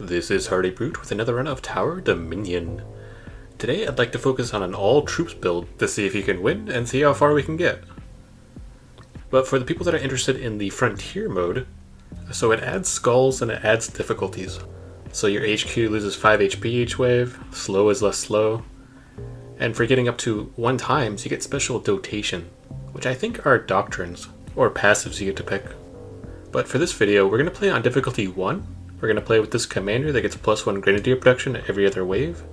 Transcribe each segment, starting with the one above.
This is Hardy Brute with another run of Tower Dominion. Today I'd like to focus on an all troops build to see if you can win and see how far we can get. But for the people that are interested in the Frontier mode, so it adds skulls and it adds difficulties. So your HQ loses 5 HP each wave, slow is less slow, and for getting up to 1 times you get special dotation, which I think are doctrines, or passives you get to pick. But for this video we're going to play on difficulty 1. We're going to play with this commander that gets +1 Grenadier production every other wave.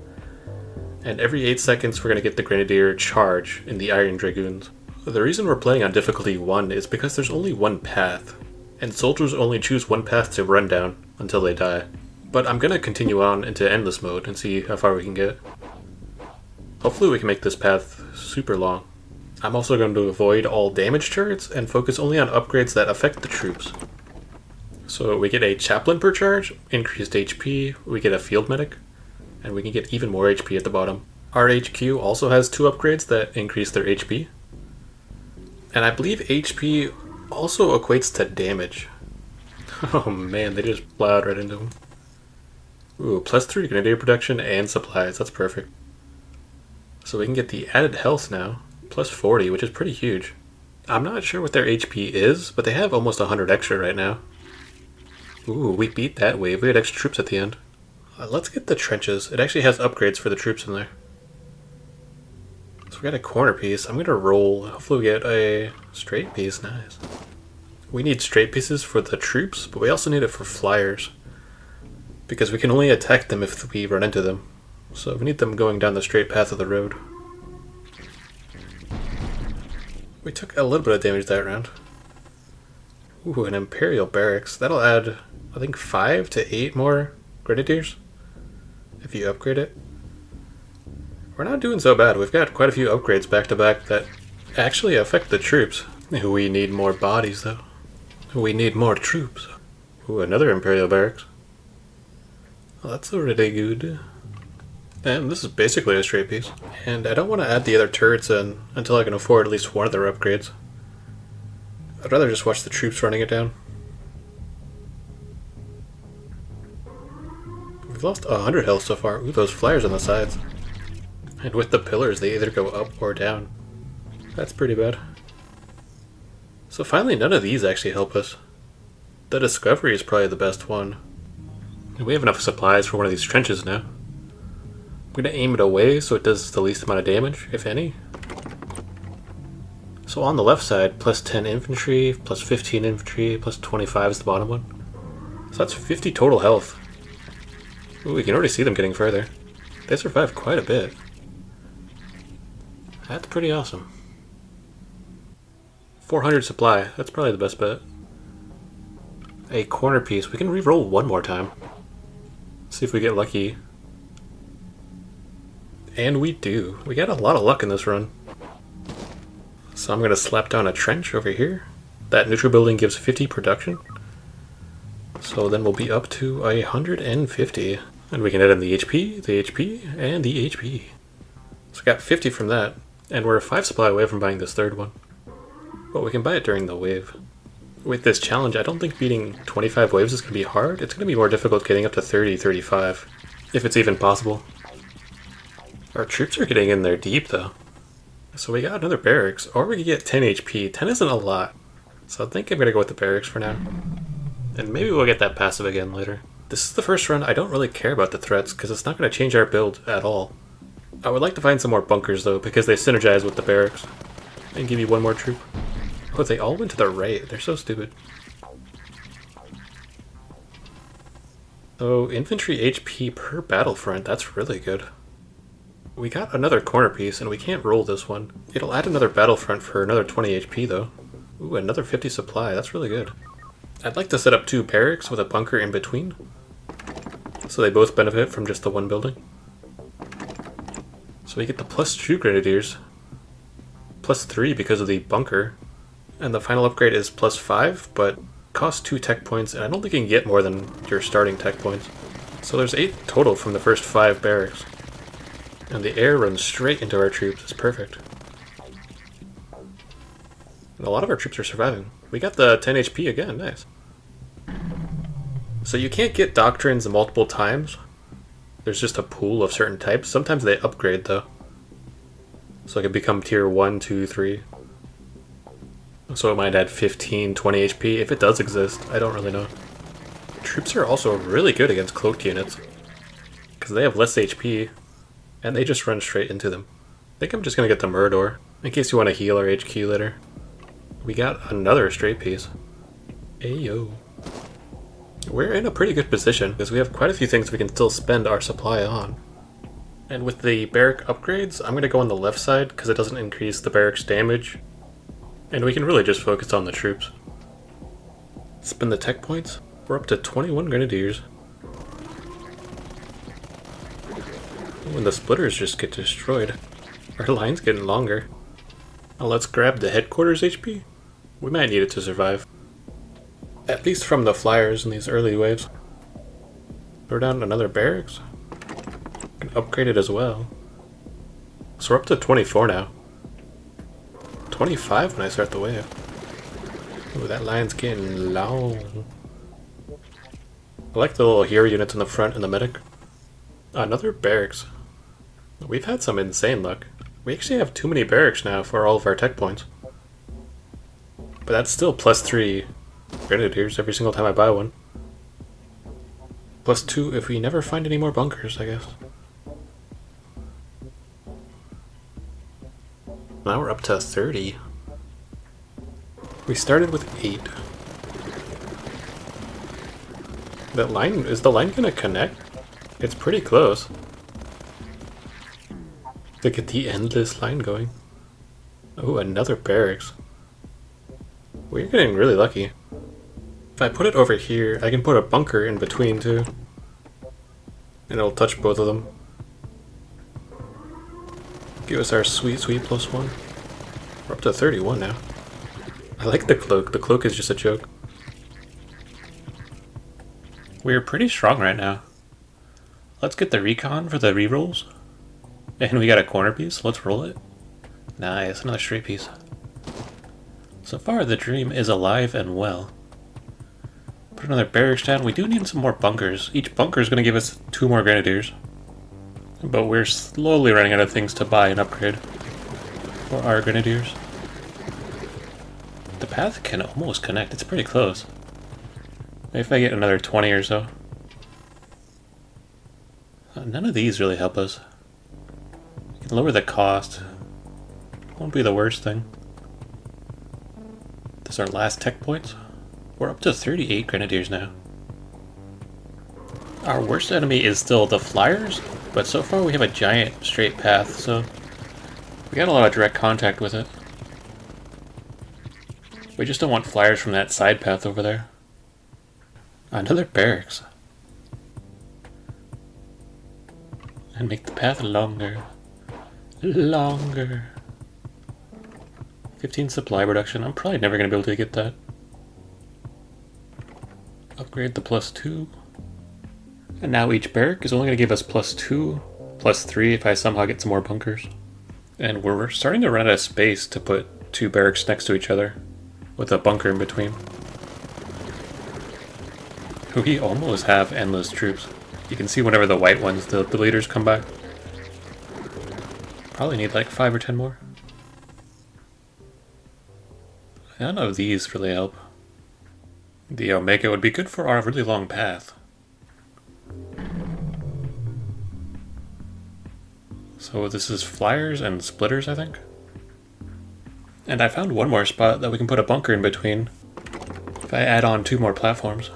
And every 8 seconds we're going to get the Grenadier charge in the Iron Dragoons. The reason we're playing on difficulty 1 is because there's only one path, and soldiers only choose one path to run down until they die. But I'm going to continue on into endless mode and see how far we can get. Hopefully we can make this path super long. I'm also going to avoid all damage turrets and focus only on upgrades that affect the troops. So we get a chaplain per charge, increased HP, we get a field medic, and we can get even more HP at the bottom. Our HQ also has 2 upgrades that increase their HP. And I believe HP also equates to damage. Oh man, they just plowed right into him. Ooh, +3 Grenadier production and supplies, that's perfect. So we can get the added health now, +40, which is pretty huge. I'm not sure what their HP is, but they have almost 100 extra right now. Ooh, we beat that wave. We had extra troops at the end. Let's get the trenches. It actually has upgrades for the troops in there. So we got a corner piece. I'm going to roll. Hopefully we get a straight piece. Nice. We need straight pieces for the troops, but we also need it for flyers. Because we can only attack them if we run into them. So we need them going down the straight path of the road. We took a little bit of damage that round. Ooh, an Imperial Barracks. That'll add, I think, 5 to 8 more Grenadiers if you upgrade it. We're not doing so bad. We've got quite a few upgrades back to back that actually affect the troops. We need more bodies, though. We need more troops. Ooh, another Imperial Barracks. Well, that's already good. And this is basically a straight piece. And I don't want to add the other turrets in until I can afford at least one of their upgrades. I'd rather just watch the troops running it down. We've lost 100 health so far. Ooh, those flyers on the sides. And with the pillars, they either go up or down. That's pretty bad. So finally, none of these actually help us. The Discovery is probably the best one. And we have enough supplies for one of these trenches now. I'm going to aim it away so it does the least amount of damage, if any. So on the left side, +10 infantry, +15 infantry, +25 is the bottom one. So that's 50 total health. Ooh, we can already see them getting further. They survived quite a bit. That's pretty awesome. 400 supply, that's probably the best bet. A corner piece, we can re-roll one more time. See if we get lucky. And we do. We got a lot of luck in this run. So I'm going to slap down a trench over here. That neutral building gives 50 production. So then we'll be up to 150. And we can add in the HP, and the HP. So we got 50 from that. And we're a 5 supply away from buying this third one. But we can buy it during the wave. With this challenge, I don't think beating 25 waves is going to be hard. It's going to be more difficult getting up to 30, 35. If it's even possible. Our troops are getting in there deep though. So we got another barracks, or we could get 10 HP. 10 isn't a lot. So I think I'm going to go with the barracks for now. And maybe we'll get that passive again later. This is the first run. I don't really care about the threats because it's not going to change our build at all. I would like to find some more bunkers though because they synergize with the barracks. And give you one more troop. Oh, they all went to the right. They're so stupid. So infantry HP per battlefront, that's really good. We got another corner piece, and we can't roll this one. It'll add another battlefront for another 20 HP, though. Ooh, another 50 supply. That's really good. I'd like to set up 2 barracks with a bunker in between, so they both benefit from just the one building. So we get the +2 Grenadiers, +3 because of the bunker, and the final upgrade is +5, but costs 2 tech points, and I don't think you can get more than your starting tech points. So there's 8 total from the first 5 barracks. And the air runs straight into our troops. It's perfect. And a lot of our troops are surviving. We got the 10 HP again. Nice. So you can't get doctrines multiple times. There's just a pool of certain types. Sometimes they upgrade though. So it could become tier 1, 2, 3. So it might add 15, 20 HP if it does exist. I don't really know. Troops are also really good against cloaked units because they have less HP and they just run straight into them. I think I'm just gonna get the Murdor in case you want to heal our HQ later. We got another straight piece. Ayo. We're in a pretty good position because we have quite a few things we can still spend our supply on. And with the barrack upgrades, I'm going to go on the left side because it doesn't increase the barrack's damage. And we can really just focus on the troops. Spend the tech points. We're up to 21 grenadiers. When the splitters just get destroyed, our line's getting longer. Now let's grab the headquarters HP. We might need it to survive. At least from the flyers in these early waves. Throw down another barracks. Can upgrade it as well. So we're up to 24 now. 25 when I start the wave. Ooh, that line's getting long. I like the little hero units in the front and the medic. Another barracks. We've had some insane luck. We actually have too many barracks now for all of our tech points. But that's still +3 grenadiers every single time I buy one. +2 if we never find any more bunkers, I guess. Now we're up to 30. We started with 8. That line, is the line gonna connect? It's pretty close. Look at the endless line going. Oh, another barracks. We're getting really lucky. If I put it over here, I can put a bunker in between too. And it'll touch both of them. Give us our sweet, sweet +1. We're up to 31 now. I like the cloak. The cloak is just a joke. We're pretty strong right now. Let's get the recon for the rerolls. And we got a corner piece. Let's roll it. Nice, another straight piece. So far, the dream is alive and well. Put another barracks down. We do need some more bunkers. Each bunker is going to give us 2 more grenadiers. But we're slowly running out of things to buy and upgrade for our grenadiers. The path can almost connect. It's pretty close. Maybe if I get another 20 or so. None of these really help us. We can lower the cost. Won't be the worst thing. This is our last tech points. We're up to 38 grenadiers now. Our worst enemy is still the flyers, but so far we have a giant straight path, so we got a lot of direct contact with it. We just don't want flyers from that side path over there. Another barracks. And make the path longer. Longer. 15 supply reduction. I'm probably never going to be able to get that. Upgrade the +2. And now each barrack is only going to give us +2, +3 if I somehow get some more bunkers. And we're starting to run out of space to put 2 barracks next to each other, with a bunker in between. We almost have endless troops. You can see whenever the white ones, the leaders come by. Probably need like 5 or 10 more. None of these really help. The Omega would be good for our really long path. So this is flyers and splitters, I think. And I found one more spot that we can put a bunker in between if I add on 2 more platforms.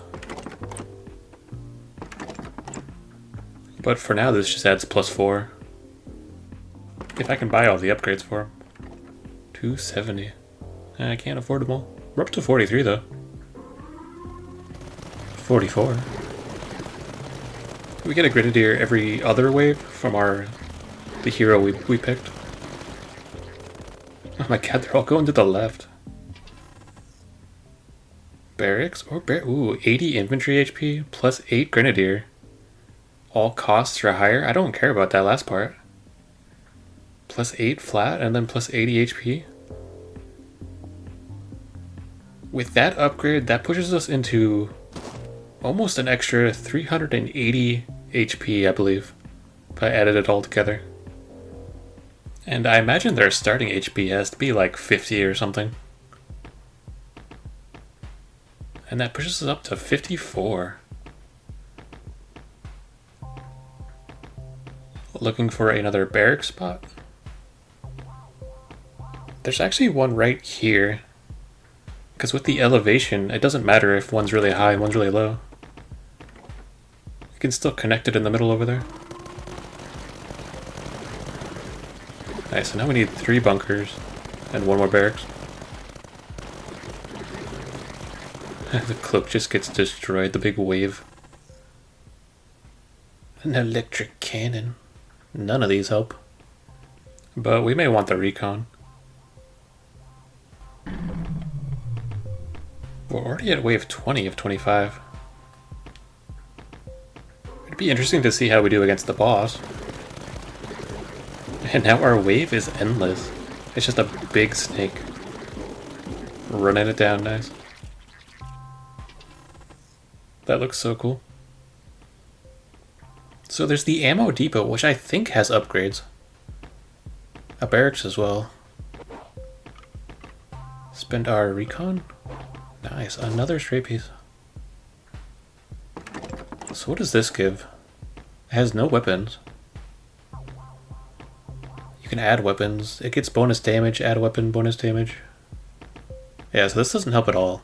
But for now this just adds +4. If I can buy all the upgrades for them. 270. I can't afford them all. We're up to 43 though. 44. We get a grenadier every other wave from the hero we picked. Oh my god, they're all going to the left. Barracks or ooh, 80 infantry HP plus 8 grenadier. All costs are higher. I don't care about that last part. Plus 8 flat and then plus 80 HP. With that upgrade, that pushes us into almost an extra 380 HP, I believe, if I added it all together. And I imagine their starting HP has to be like 50 or something. And that pushes us up to 54. Looking for another barrack spot. There's actually one right here. Because with the elevation, it doesn't matter if one's really high and one's really low. You can still connect it in the middle over there. Nice, so now we need 3 bunkers and 1 more barracks. The cloak just gets destroyed, the big wave. An electric cannon. None of these help. But we may want the recon. We're already at wave 20 of 25. It'd be interesting to see how we do against the boss. And now our wave is endless. It's just a big snake. Running it down nice. That looks so cool. So there's the ammo depot, which I think has upgrades. A barracks as well. Spend our recon. Nice, another stray piece. So what does this give? It has no weapons. You can add weapons. It gets bonus damage, add weapon, bonus damage. Yeah, so this doesn't help at all.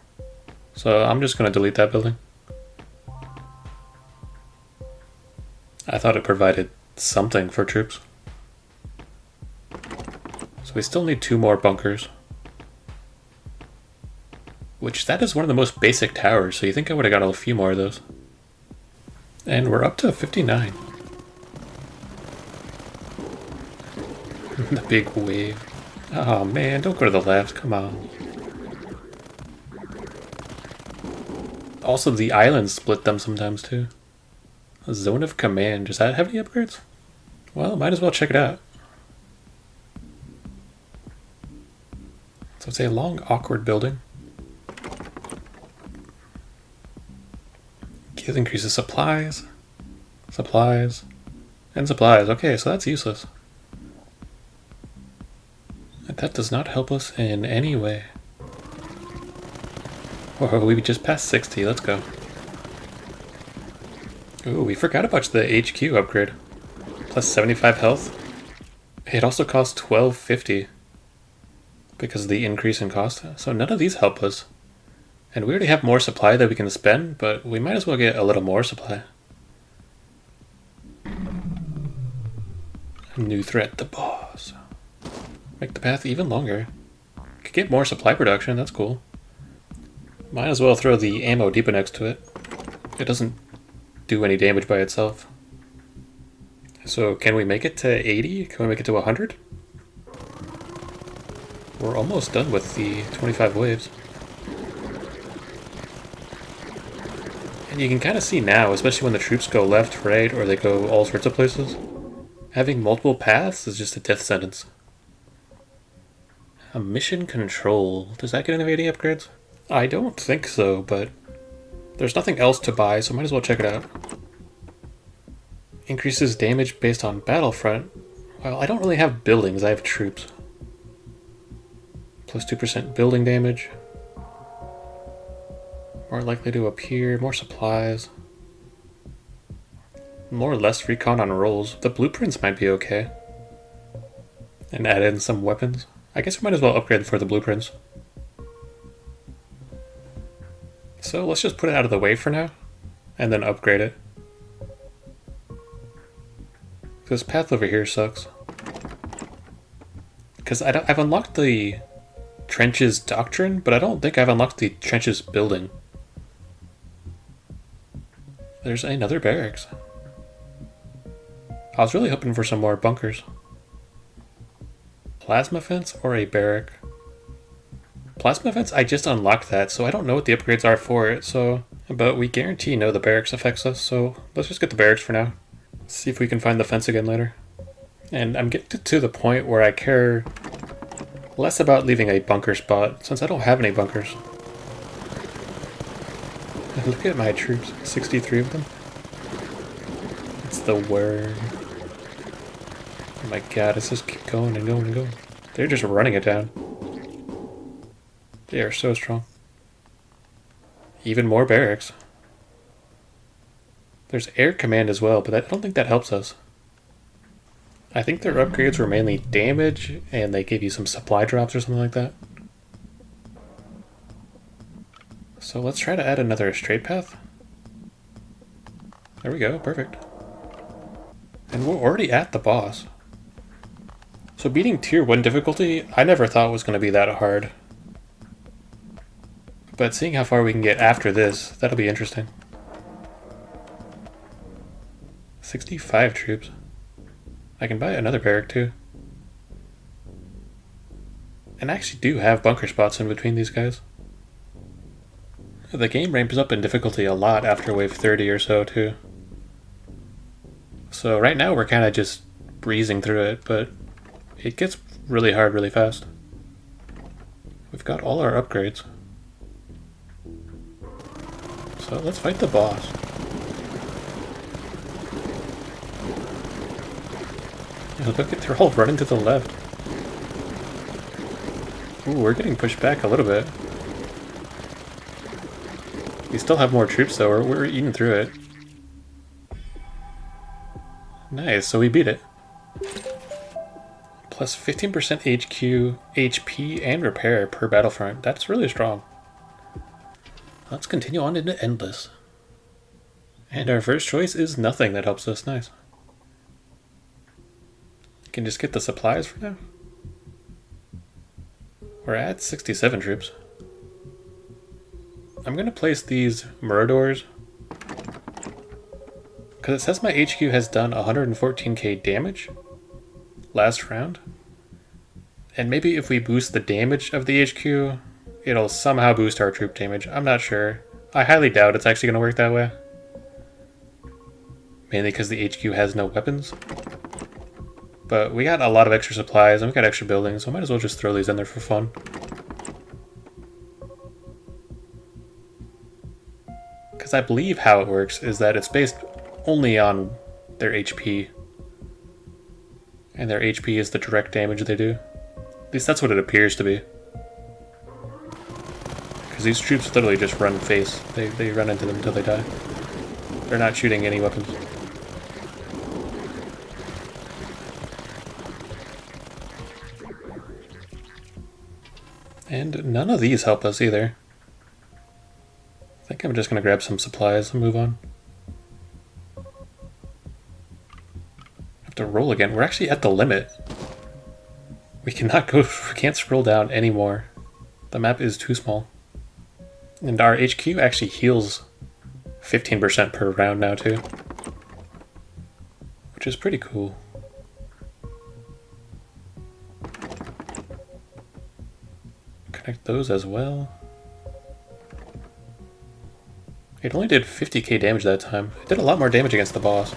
So I'm just going to delete that building. I thought it provided something for troops. So we still need 2 more bunkers. Which, that is one of the most basic towers, so you think I would have got a few more of those. And we're up to 59. The big wave. Oh man, don't go to the left, come on. Also, the islands split them sometimes too. A zone of command, does that have any upgrades? Well, might as well check it out. So it's a long, awkward building. It increases supplies, supplies, and supplies. Okay, so that's useless. And that does not help us in any way. Oh, we just passed 60, let's go. Ooh, we forgot about the HQ upgrade. Plus 75 health. It also costs 1250 because of the increase in cost. So none of these help us. And we already have more supply that we can spend, but we might as well get a little more supply. A new threat, the boss. Make the path even longer. Could get more supply production, that's cool. Might as well throw the ammo depot next to it. It doesn't do any damage by itself. So can we make it to 80? Can we make it to 100? We're almost done with the 25 waves. And you can kind of see now, especially when the troops go left, right, or they go all sorts of places, having multiple paths is just a death sentence. A mission control. Does that get any upgrades? I don't think so, but there's nothing else to buy, so might as well check it out. Increases damage based on battlefront. Well, I don't really have buildings, I have troops. Plus 2% building damage. More likely to appear, more supplies. More or less recon on rolls. The blueprints might be okay. And add in some weapons. I guess we might as well upgrade for the blueprints. So let's just put it out of the way for now, and then upgrade it. This path over here sucks. Because I've unlocked the trenches doctrine, but I don't think I've unlocked the trenches building. There's another barracks. I was really hoping for some more bunkers. Plasma fence or a barrack? Plasma fence, I just unlocked that, so I don't know what the upgrades are for it, but we guarantee no the barracks affects us, so let's just get the barracks for now. See if we can find the fence again later. And I'm getting to the point where I care less about leaving a bunker spot, since I don't have any bunkers. Look at my troops, 63 of them. It's the word. Oh my god, it's just keep going and going and going. They're just running it down. They are so strong. Even more barracks. There's air command as well, but I don't think that helps us. I think their upgrades were mainly damage, and they give you some supply drops or something like that. So let's try to add another straight path. There we go, perfect. And we're already at the boss. So beating tier 1 difficulty, I never thought was going to be that hard. But seeing how far we can get after this, that'll be interesting. 65 troops. I can buy another barrack too. And I actually do have bunker spots in between these guys. The game ramps up in difficulty a lot after wave 30 or so too. So right now we're kind of just breezing through it, but it gets really hard really fast. We've got all our upgrades. So let's fight the boss. Yeah, look at, they're all running to the left. Ooh, we're getting pushed back a little bit. We still have more troops though, we're eating through it. Nice, so we beat it. Plus 15% HQ, HP, and repair per battlefront. That's really strong. Let's continue on into Endless. And our first choice is nothing. That helps us. Nice. Can just get the supplies for now. We're at 67 troops. I'm going to place these Muradors because it says my HQ has done 114k damage last round. And maybe if we boost the damage of the HQ, it'll somehow boost our troop damage. I'm not sure. I highly doubt it's actually going to work that way. Mainly because the HQ has no weapons. But we got a lot of extra supplies and we got extra buildings, so I might as well just throw these in there for fun. Because I believe how it works is that it's based only on their HP. And their HP is the direct damage they do. At least that's what it appears to be. Because these troops literally just run face. They run into them until they die. They're not shooting any weapons. And none of these help us either. I think I'm just going to grab some supplies and move on. Have to roll again. We're actually at the limit. We cannot go, we can't scroll down anymore. The map is too small. And our HQ actually heals 15% per round now too. Which is pretty cool. Connect those as well. It only did 50k damage that time. It did a lot more damage against the boss.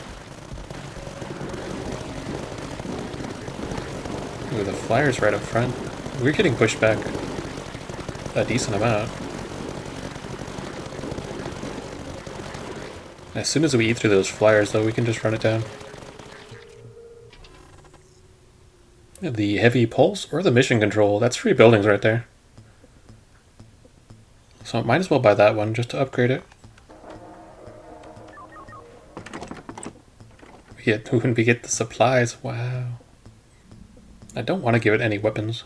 Ooh, the flyer's right up front. We're getting pushed back a decent amount. As soon as we eat through those flyers, though, we can just run it down. The heavy pulse or the mission control, that's 3 buildings right there. So I might as well buy that one just to upgrade it. When we get the supplies, wow. I don't want to give it any weapons.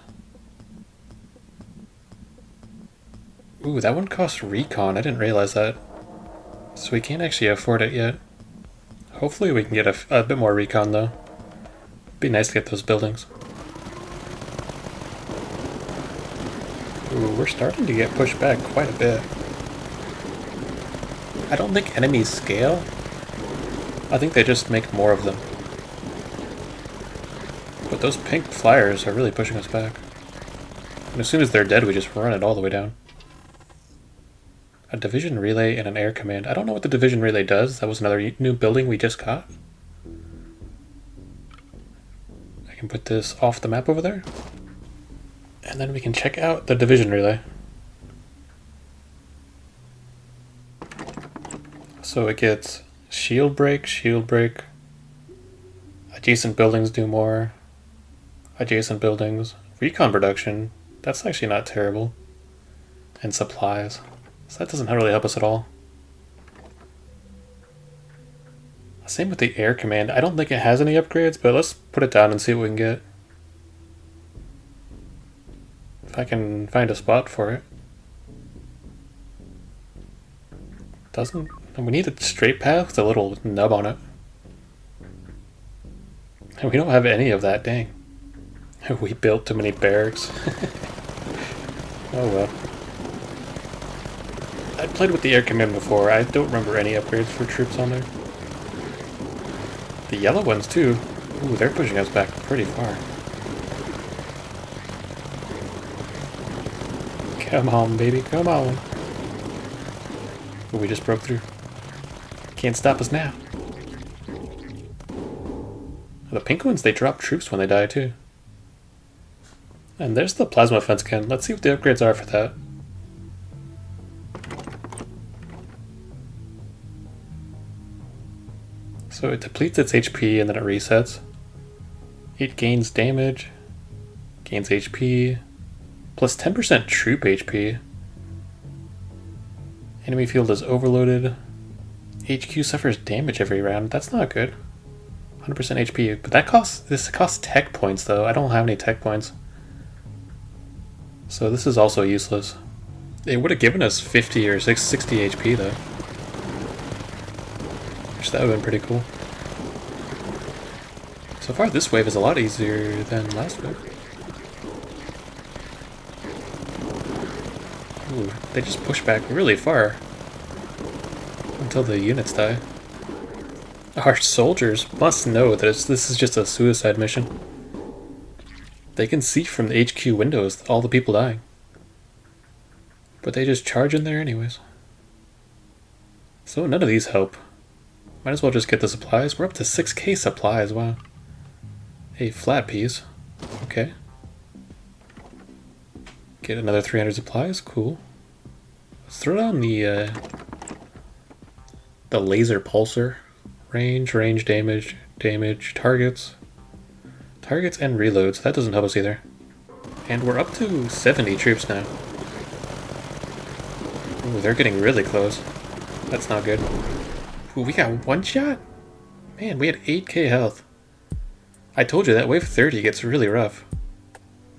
Ooh, that one costs recon, I didn't realize that. So we can't actually afford it yet. Hopefully we can get a bit more recon though. Be nice to get those buildings. Ooh, we're starting to get pushed back quite a bit. I don't think enemies scale. I think they just make more of them. But those pink flyers are really pushing us back. And as soon as they're dead, we just run it all the way down. A division relay and an air command. I don't know what the division relay does. That was another new building we just got. I can put this off the map over there. And then we can check out the division relay. So it gets shield break, adjacent buildings do more, adjacent buildings, recon production, that's actually not terrible, and supplies. So that doesn't really help us at all. Same with the air command. I don't think it has any upgrades, but let's put it down and see what we can get. If I can find a spot for it. Doesn't. We need a straight path with a little nub on it. And we don't have any of that, dang. We built too many barracks. Oh well. I played with the air command before. I don't remember any upgrades for troops on there. The yellow ones too. Ooh, they're pushing us back pretty far. Come on, baby, come on. Ooh, we just broke through. Can't stop us now. The pink ones, they drop troops when they die too. And there's the plasma fence can. Let's see what the upgrades are for that. So it depletes its HP and then it resets. It gains damage, gains HP, plus 10% troop HP. Enemy field is overloaded. HQ suffers damage every round. That's not good. 100% HP, but this costs tech points though. I don't have any tech points. So this is also useless. It would have given us 50 or 60 HP though. Which that would have been pretty cool. So far this wave is a lot easier than last wave. Ooh, they just push back really far. Until the units die. Our soldiers must know that this is just a suicide mission. They can see from the HQ windows all the people dying. But they just charge in there anyways. So none of these help. Might as well just get the supplies. We're up to 6k supplies, wow. Hey, flat piece. Okay. Get another 300 supplies, cool. Let's throw down the laser pulsar. Range, damage, targets. Targets and reloads. That doesn't help us either. And we're up to 70 troops now. Ooh, they're getting really close. That's not good. Ooh, we got one shot? Man, we had 8k health. I told you that wave 30 gets really rough.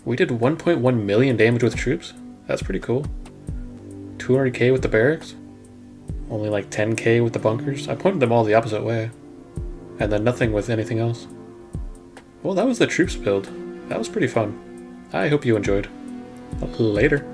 We did 1.1 million damage with troops. That's pretty cool. 200k with the barracks. Only like 10k with the bunkers. I pointed them all the opposite way. And then nothing with anything else. Well, that was the troops build. That was pretty fun. I hope you enjoyed. Later.